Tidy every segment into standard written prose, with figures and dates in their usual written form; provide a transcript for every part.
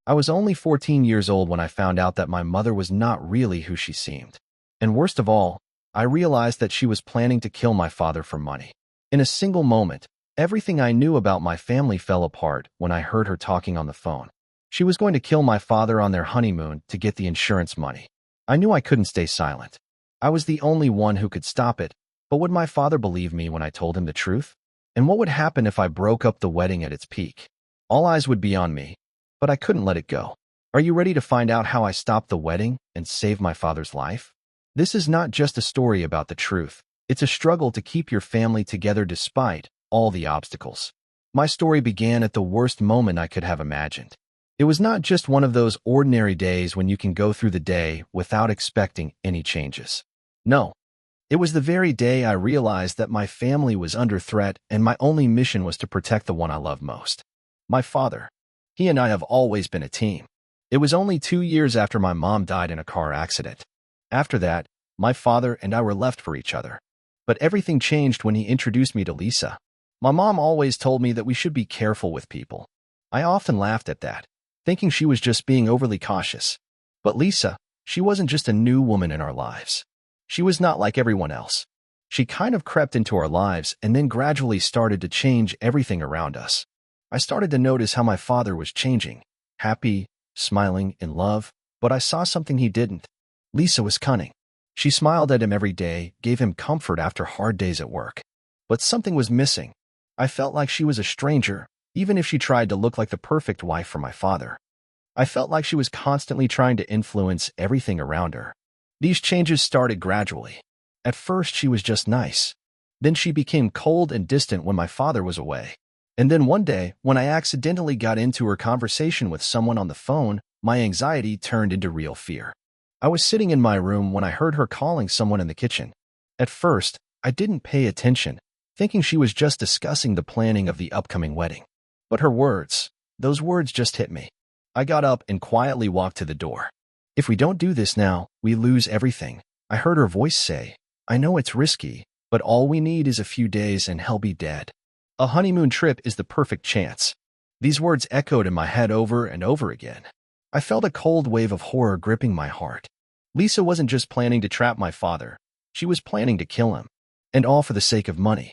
I was only 14 years old when I found out that my mother was not really who she seemed. And worst of all, I realized that she was planning to kill my father for money. In a single moment, everything I knew about my family fell apart when I heard her talking on the phone. She was going to kill my father on their honeymoon to get the insurance money. I knew I couldn't stay silent. I was the only one who could stop it, but would my father believe me when I told him the truth? And what would happen if I broke up the wedding at its peak? All eyes would be on me, but I couldn't let it go. Are you ready to find out how I stopped the wedding and saved my father's life? This is not just a story about the truth. It's a struggle to keep your family together despite all the obstacles. My story began at the worst moment I could have imagined. It was not just one of those ordinary days when you can go through the day without expecting any changes. No, it was the very day I realized that my family was under threat and my only mission was to protect the one I love most. My father. He and I have always been a team. It was only 2 years after my mom died in a car accident. After that, my father and I were left for each other. But everything changed when he introduced me to Lisa. My mom always told me that we should be careful with people. I often laughed at that, thinking she was just being overly cautious. But Lisa, she wasn't just a new woman in our lives. She was not like everyone else. She kind of crept into our lives and then gradually started to change everything around us. I started to notice how my father was changing, happy, smiling, in love, but I saw something he didn't. Lisa was cunning. She smiled at him every day, gave him comfort after hard days at work. But something was missing. I felt like she was a stranger, even if she tried to look like the perfect wife for my father. I felt like she was constantly trying to influence everything around her. These changes started gradually. At first, she was just nice. Then she became cold and distant when my father was away. And then one day, when I accidentally got into her conversation with someone on the phone, my anxiety turned into real fear. I was sitting in my room when I heard her calling someone in the kitchen. At first, I didn't pay attention, thinking she was just discussing the planning of the upcoming wedding. But her words, those words just hit me. I got up and quietly walked to the door. If we don't do this now, we lose everything. I heard her voice say, I know it's risky, but all we need is a few days and he'll be dead. A honeymoon trip is the perfect chance. These words echoed in my head over and over again. I felt a cold wave of horror gripping my heart. Lisa wasn't just planning to trap my father. She was planning to kill him. And all for the sake of money.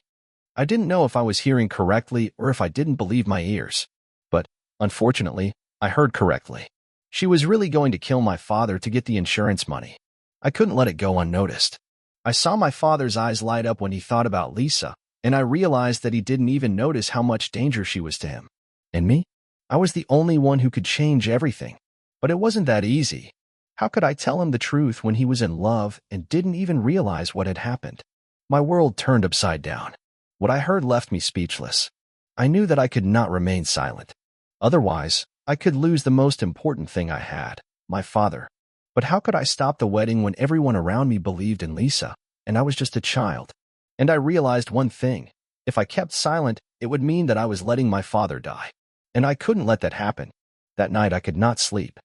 I didn't know if I was hearing correctly or if I didn't believe my ears. But, unfortunately, I heard correctly. She was really going to kill my father to get the insurance money. I couldn't let it go unnoticed. I saw my father's eyes light up when he thought about Lisa, and I realized that he didn't even notice how much danger she was to him. And me? I was the only one who could change everything. But it wasn't that easy. How could I tell him the truth when he was in love and didn't even realize what had happened? My world turned upside down. What I heard left me speechless. I knew that I could not remain silent. Otherwise, I could lose the most important thing I had, my father. But how could I stop the wedding when everyone around me believed in Lisa, and I was just a child? And I realized one thing. If I kept silent, it would mean that I was letting my father die. And I couldn't let that happen. That night I could not sleep.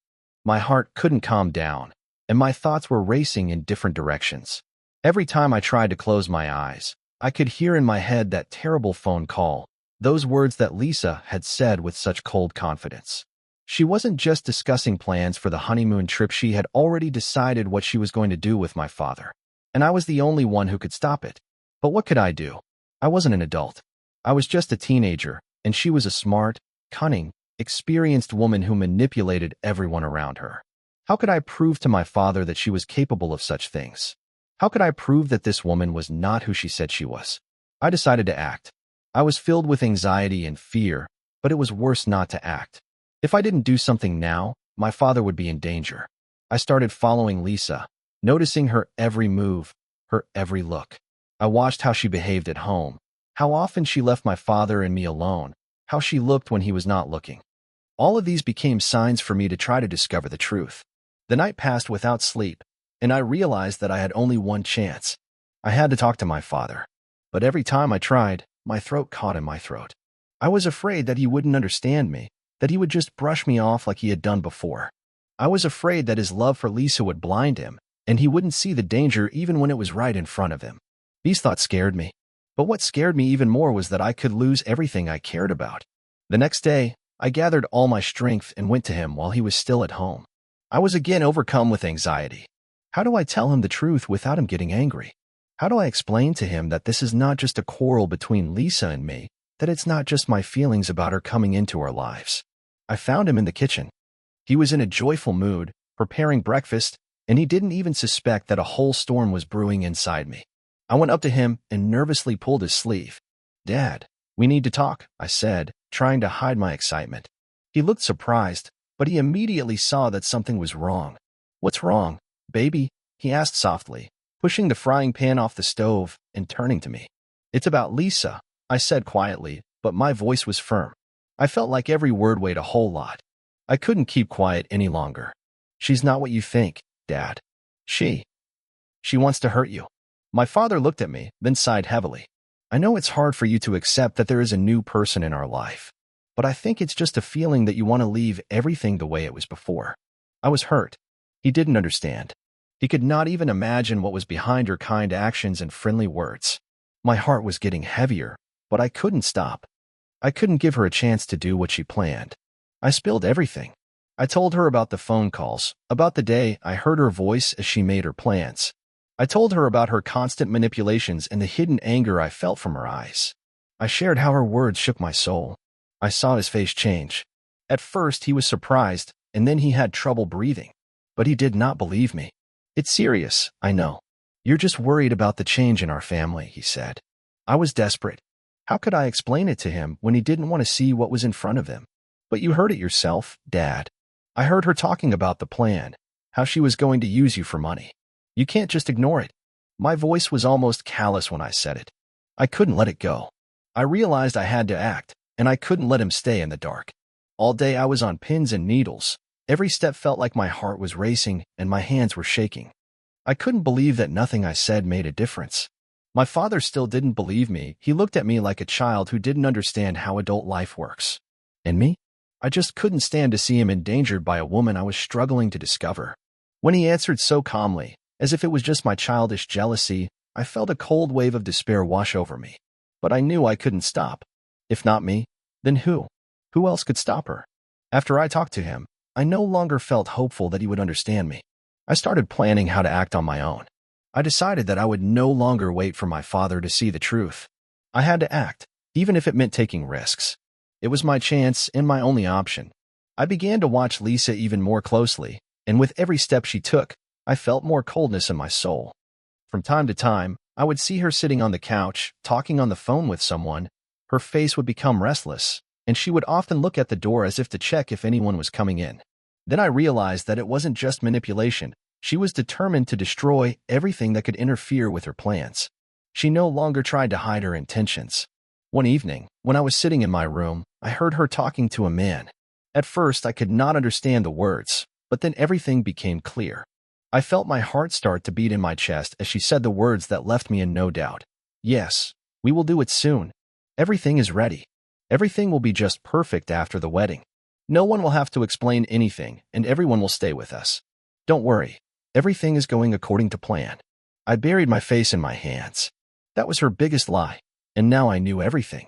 My heart couldn't calm down, and my thoughts were racing in different directions. Every time I tried to close my eyes, I could hear in my head that terrible phone call, those words that Lisa had said with such cold confidence. She wasn't just discussing plans for the honeymoon trip, she had already decided what she was going to do with my father. And I was the only one who could stop it. But what could I do? I wasn't an adult. I was just a teenager, and she was a smart, cunning, experienced woman who manipulated everyone around her. How could I prove to my father that she was capable of such things? How could I prove that this woman was not who she said she was? I decided to act. I was filled with anxiety and fear, but it was worse not to act. If I didn't do something now, my father would be in danger. I started following Lisa, noticing her every move, her every look. I watched how she behaved at home, how often she left my father and me alone, how she looked when he was not looking. All of these became signs for me to try to discover the truth. The night passed without sleep, and I realized that I had only one chance. I had to talk to my father. But every time I tried, my throat caught in my throat. I was afraid that he wouldn't understand me, that he would just brush me off like he had done before. I was afraid that his love for Lisa would blind him, and he wouldn't see the danger even when it was right in front of him. These thoughts scared me. But what scared me even more was that I could lose everything I cared about. The next day, I gathered all my strength and went to him while he was still at home. I was again overcome with anxiety. How do I tell him the truth without him getting angry? How do I explain to him that this is not just a quarrel between Lisa and me, that it's not just my feelings about her coming into our lives? I found him in the kitchen. He was in a joyful mood, preparing breakfast, and he didn't even suspect that a whole storm was brewing inside me. I went up to him and nervously pulled his sleeve. "Dad, we need to talk," I said, trying to hide my excitement. He looked surprised, but he immediately saw that something was wrong. "What's wrong, baby?" he asked softly, pushing the frying pan off the stove and turning to me. "It's about Lisa," I said quietly, but my voice was firm. I felt like every word weighed a whole lot. I couldn't keep quiet any longer. "She's not what you think, Dad. She wants to hurt you." My father looked at me, then sighed heavily. "I know it's hard for you to accept that there is a new person in our life, but I think it's just a feeling that you want to leave everything the way it was before." I was hurt. He didn't understand. He could not even imagine what was behind her kind actions and friendly words. My heart was getting heavier, but I couldn't stop. I couldn't give her a chance to do what she planned. I spilled everything. I told her about the phone calls, about the day I heard her voice as she made her plans. I told her about her constant manipulations and the hidden anger I felt from her eyes. I shared how her words shook my soul. I saw his face change. At first, he was surprised, and then he had trouble breathing. But he did not believe me. "It's serious, I know. You're just worried about the change in our family," he said. I was desperate. How could I explain it to him when he didn't want to see what was in front of him? "But you heard it yourself, Dad. I heard her talking about the plan, how she was going to use you for money. You can't just ignore it." My voice was almost callous when I said it. I couldn't let it go. I realized I had to act, and I couldn't let him stay in the dark. All day I was on pins and needles. Every step felt like my heart was racing and my hands were shaking. I couldn't believe that nothing I said made a difference. My father still didn't believe me. He looked at me like a child who didn't understand how adult life works. And me? I just couldn't stand to see him endangered by a woman I was struggling to discover. When he answered so calmly, as if it was just my childish jealousy, I felt a cold wave of despair wash over me. But I knew I couldn't stop. If not me, then who? Who else could stop her? After I talked to him, I no longer felt hopeful that he would understand me. I started planning how to act on my own. I decided that I would no longer wait for my father to see the truth. I had to act, even if it meant taking risks. It was my chance and my only option. I began to watch Lisa even more closely, and with every step she took, I felt more coldness in my soul. From time to time, I would see her sitting on the couch, talking on the phone with someone. Her face would become restless, and she would often look at the door as if to check if anyone was coming in. Then I realized that it wasn't just manipulation. She was determined to destroy everything that could interfere with her plans. She no longer tried to hide her intentions. One evening, when I was sitting in my room, I heard her talking to a man. At first, I could not understand the words, but then everything became clear. I felt my heart start to beat in my chest as she said the words that left me in no doubt. "Yes, we will do it soon. Everything is ready. Everything will be just perfect after the wedding. No one will have to explain anything, and everyone will stay with us. Don't worry. Everything is going according to plan." I buried my face in my hands. That was her biggest lie, and now I knew everything.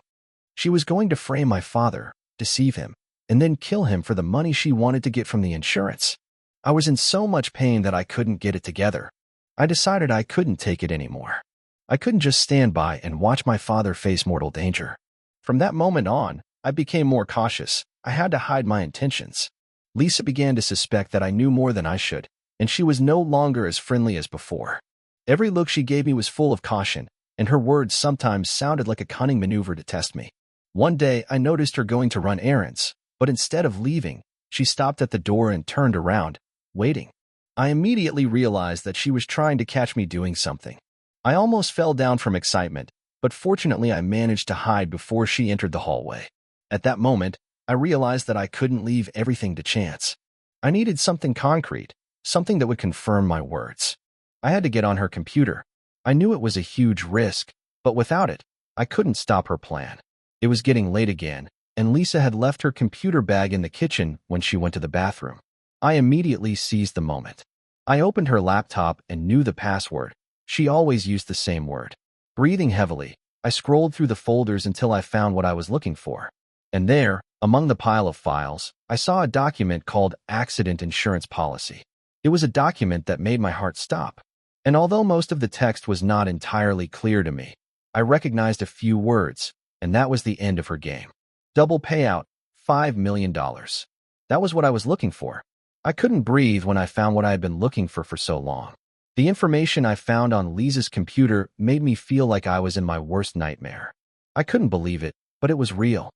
She was going to frame my father, deceive him, and then kill him for the money she wanted to get from the insurance. I was in so much pain that I couldn't get it together. I decided I couldn't take it anymore. I couldn't just stand by and watch my father face mortal danger. From that moment on, I became more cautious. I had to hide my intentions. Lisa began to suspect that I knew more than I should, and she was no longer as friendly as before. Every look she gave me was full of caution, and her words sometimes sounded like a cunning maneuver to test me. One day, I noticed her going to run errands, but instead of leaving, she stopped at the door and turned around, waiting. I immediately realized that she was trying to catch me doing something. I almost fell down from excitement, but fortunately I managed to hide before she entered the hallway. At that moment, I realized that I couldn't leave everything to chance. I needed something concrete, something that would confirm my words. I had to get on her computer. I knew it was a huge risk, but without it, I couldn't stop her plan. It was getting late again, and Lisa had left her computer bag in the kitchen when she went to the bathroom. I immediately seized the moment. I opened her laptop and knew the password. She always used the same word. Breathing heavily, I scrolled through the folders until I found what I was looking for. And there, Among the pile of files, I saw a document called Accident Insurance Policy. It was a document that made my heart stop. And although most of the text was not entirely clear to me, I recognized a few words, and that was the end of her game. Double payout, $5 million. That was what I was looking for. I couldn't breathe when I found what I had been looking for so long. The information I found on Lisa's computer made me feel like I was in my worst nightmare. I couldn't believe it, but it was real.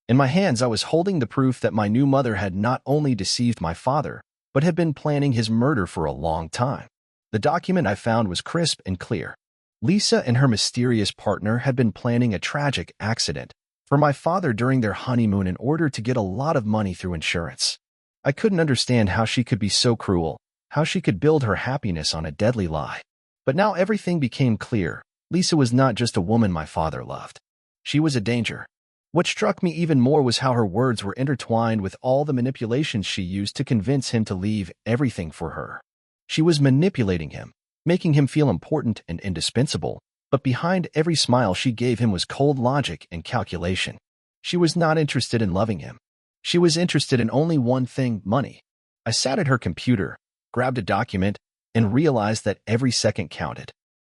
In my hands, I was holding the proof that my new mother had not only deceived my father, but had been planning his murder for a long time. The document I found was crisp and clear. Lisa and her mysterious partner had been planning a tragic accident for my father during their honeymoon in order to get a lot of money through insurance. I couldn't understand how she could be so cruel, how she could build her happiness on a deadly lie. But now everything became clear. Lisa was not just a woman my father loved. She was a danger. What struck me even more was how her words were intertwined with all the manipulations she used to convince him to leave everything for her. She was manipulating him, making him feel important and indispensable, but behind every smile she gave him was cold logic and calculation. She was not interested in loving him. She was interested in only one thing, money. I sat at her computer, grabbed a document, and realized that every second counted.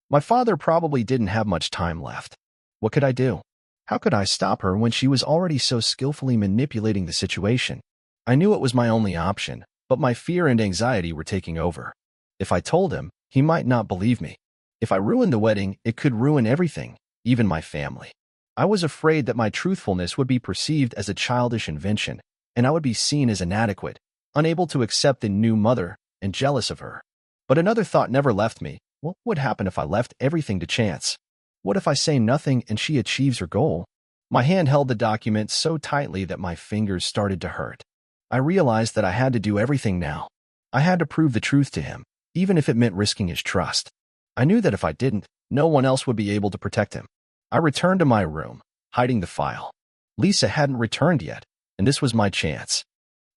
My father probably didn't have much time left. What could I do? How could I stop her when she was already so skillfully manipulating the situation? I knew it was my only option, but my fear and anxiety were taking over. If I told him, he might not believe me. If I ruined the wedding, it could ruin everything, even my family. I was afraid that my truthfulness would be perceived as a childish invention, and I would be seen as inadequate, unable to accept the new mother, and jealous of her. But another thought never left me. What would happen if I left everything to chance? What if I say nothing and she achieves her goal? My hand held the document so tightly that my fingers started to hurt. I realized that I had to do everything now. I had to prove the truth to him, even if it meant risking his trust. I knew that if I didn't, no one else would be able to protect him. I returned to my room, hiding the file. Lisa hadn't returned yet, and this was my chance.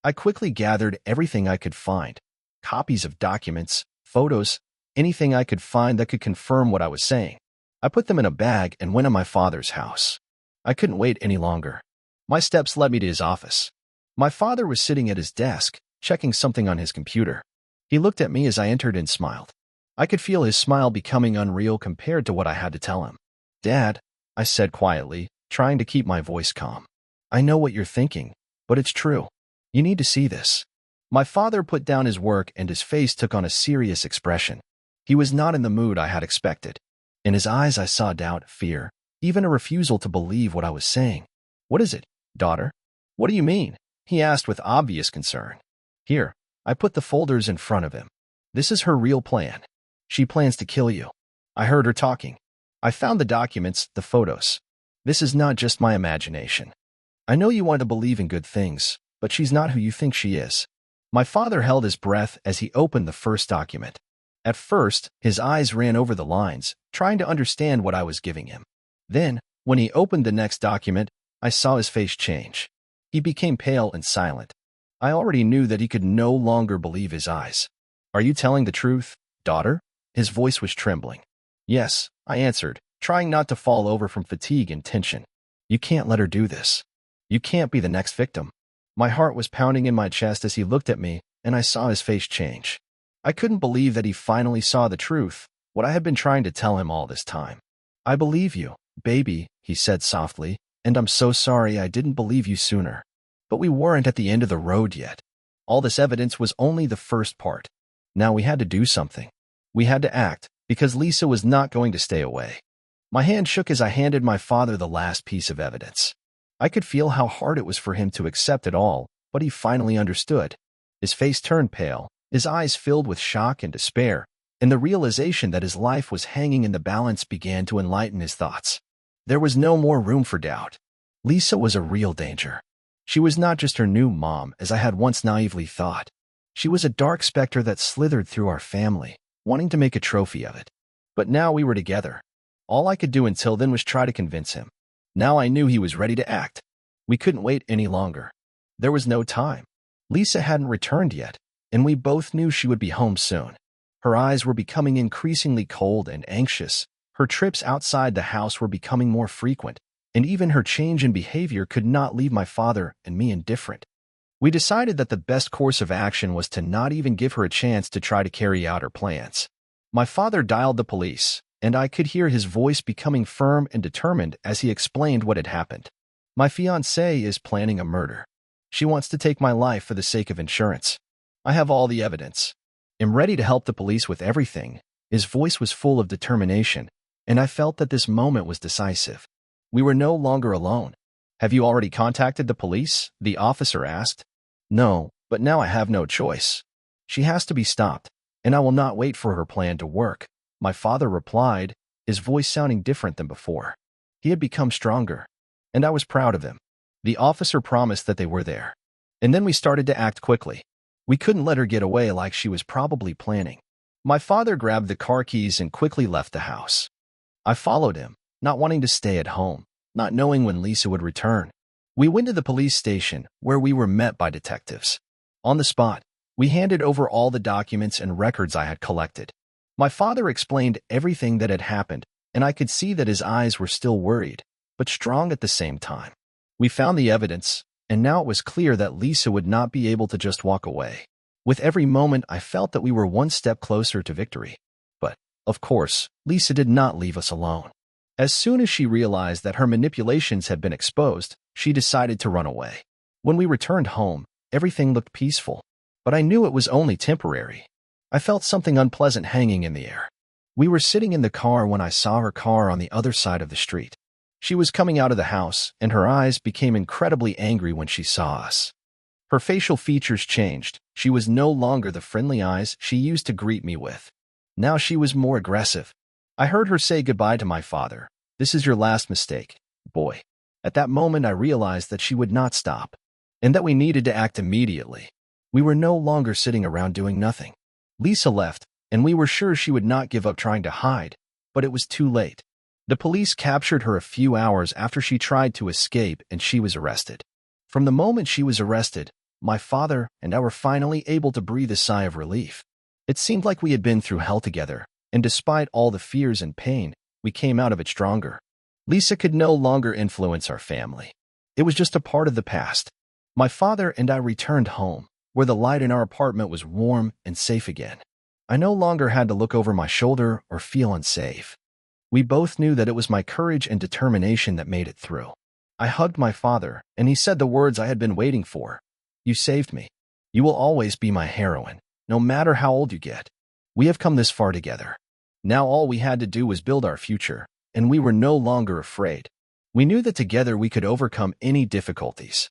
I quickly gathered everything I could find. Copies of documents, photos, anything I could find that could confirm what I was saying. I put them in a bag and went to my father's house. I couldn't wait any longer. My steps led me to his office. My father was sitting at his desk, checking something on his computer. He looked at me as I entered and smiled. I could feel his smile becoming unreal compared to what I had to tell him. "Dad," I said quietly, trying to keep my voice calm. "I know what you're thinking, but it's true. You need to see this." My father put down his work and his face took on a serious expression. He was not in the mood I had expected. In his eyes I saw doubt, fear, even a refusal to believe what I was saying. "What is it, daughter? What do you mean?" he asked with obvious concern. "Here." I put the folders in front of him. "This is her real plan. She plans to kill you." I heard her talking. I found the documents, the photos. "This is not just my imagination. I know you want to believe in good things, but she's not who you think she is." My father held his breath as he opened the first document. At first, his eyes ran over the lines, trying to understand what I was giving him. Then, when he opened the next document, I saw his face change. He became pale and silent. I already knew that he could no longer believe his eyes. "Are you telling the truth, daughter?" His voice was trembling. "Yes," I answered, trying not to fall over from fatigue and tension. "You can't let her do this. You can't be the next victim." My heart was pounding in my chest as he looked at me, and I saw his face change. I couldn't believe that he finally saw the truth, what I had been trying to tell him all this time. "I believe you, baby," he said softly, "and I'm so sorry I didn't believe you sooner." But we weren't at the end of the road yet. All this evidence was only the first part. Now we had to do something. We had to act, because Lisa was not going to stay away. My hand shook as I handed my father the last piece of evidence. I could feel how hard it was for him to accept it all, but he finally understood. His face turned pale, his eyes filled with shock and despair, and the realization that his life was hanging in the balance began to enlighten his thoughts. There was no more room for doubt. Lisa was a real danger. She was not just her new mom, as I had once naively thought. She was a dark specter that slithered through our family, wanting to make a trophy of it. But now we were together. All I could do until then was try to convince him. Now I knew he was ready to act. We couldn't wait any longer. There was no time. Lisa hadn't returned yet, and we both knew she would be home soon. Her eyes were becoming increasingly cold and anxious. Her trips outside the house were becoming more frequent, and even her change in behavior could not leave my father and me indifferent. We decided that the best course of action was to not even give her a chance to try to carry out her plans. My father dialed the police, and I could hear his voice becoming firm and determined as he explained what had happened. My fiancée is planning a murder. She wants to take my life for the sake of insurance. I have all the evidence. I'm ready to help the police with everything. His voice was full of determination, and I felt that this moment was decisive. We were no longer alone. Have you already contacted the police? The officer asked. No, but now I have no choice. She has to be stopped, and I will not wait for her plan to work, my father replied, his voice sounding different than before. He had become stronger, and I was proud of him. The officer promised that they were there. And then we started to act quickly. We couldn't let her get away like she was probably planning. My father grabbed the car keys and quickly left the house. I followed him, not wanting to stay at home, not knowing when Lisa would return. We went to the police station, where we were met by detectives. On the spot, we handed over all the documents and records I had collected. My father explained everything that had happened, and I could see that his eyes were still worried, but strong at the same time. We found the evidence, and now it was clear that Lisa would not be able to just walk away. With every moment, I felt that we were one step closer to victory. But, of course, Lisa did not leave us alone. As soon as she realized that her manipulations had been exposed, she decided to run away. When we returned home, everything looked peaceful, but I knew it was only temporary. I felt something unpleasant hanging in the air. We were sitting in the car when I saw her car on the other side of the street. She was coming out of the house, and her eyes became incredibly angry when she saw us. Her facial features changed. She was no longer the friendly eyes she used to greet me with. Now she was more aggressive. I heard her say goodbye to my father. This is your last mistake, boy. At that moment, I realized that she would not stop, and that we needed to act immediately. We were no longer sitting around doing nothing. Lisa left, and we were sure she would not give up trying to hide, but it was too late. The police captured her a few hours after she tried to escape, and she was arrested. From the moment she was arrested, my father and I were finally able to breathe a sigh of relief. It seemed like we had been through hell together, and despite all the fears and pain, we came out of it stronger. Lisa could no longer influence our family. It was just a part of the past. My father and I returned home, where the light in our apartment was warm and safe again. I no longer had to look over my shoulder or feel unsafe. We both knew that it was my courage and determination that made it through. I hugged my father, and he said the words I had been waiting for. You saved me. You will always be my heroine, no matter how old you get. We have come this far together. Now all we had to do was build our future, and we were no longer afraid. We knew that together we could overcome any difficulties.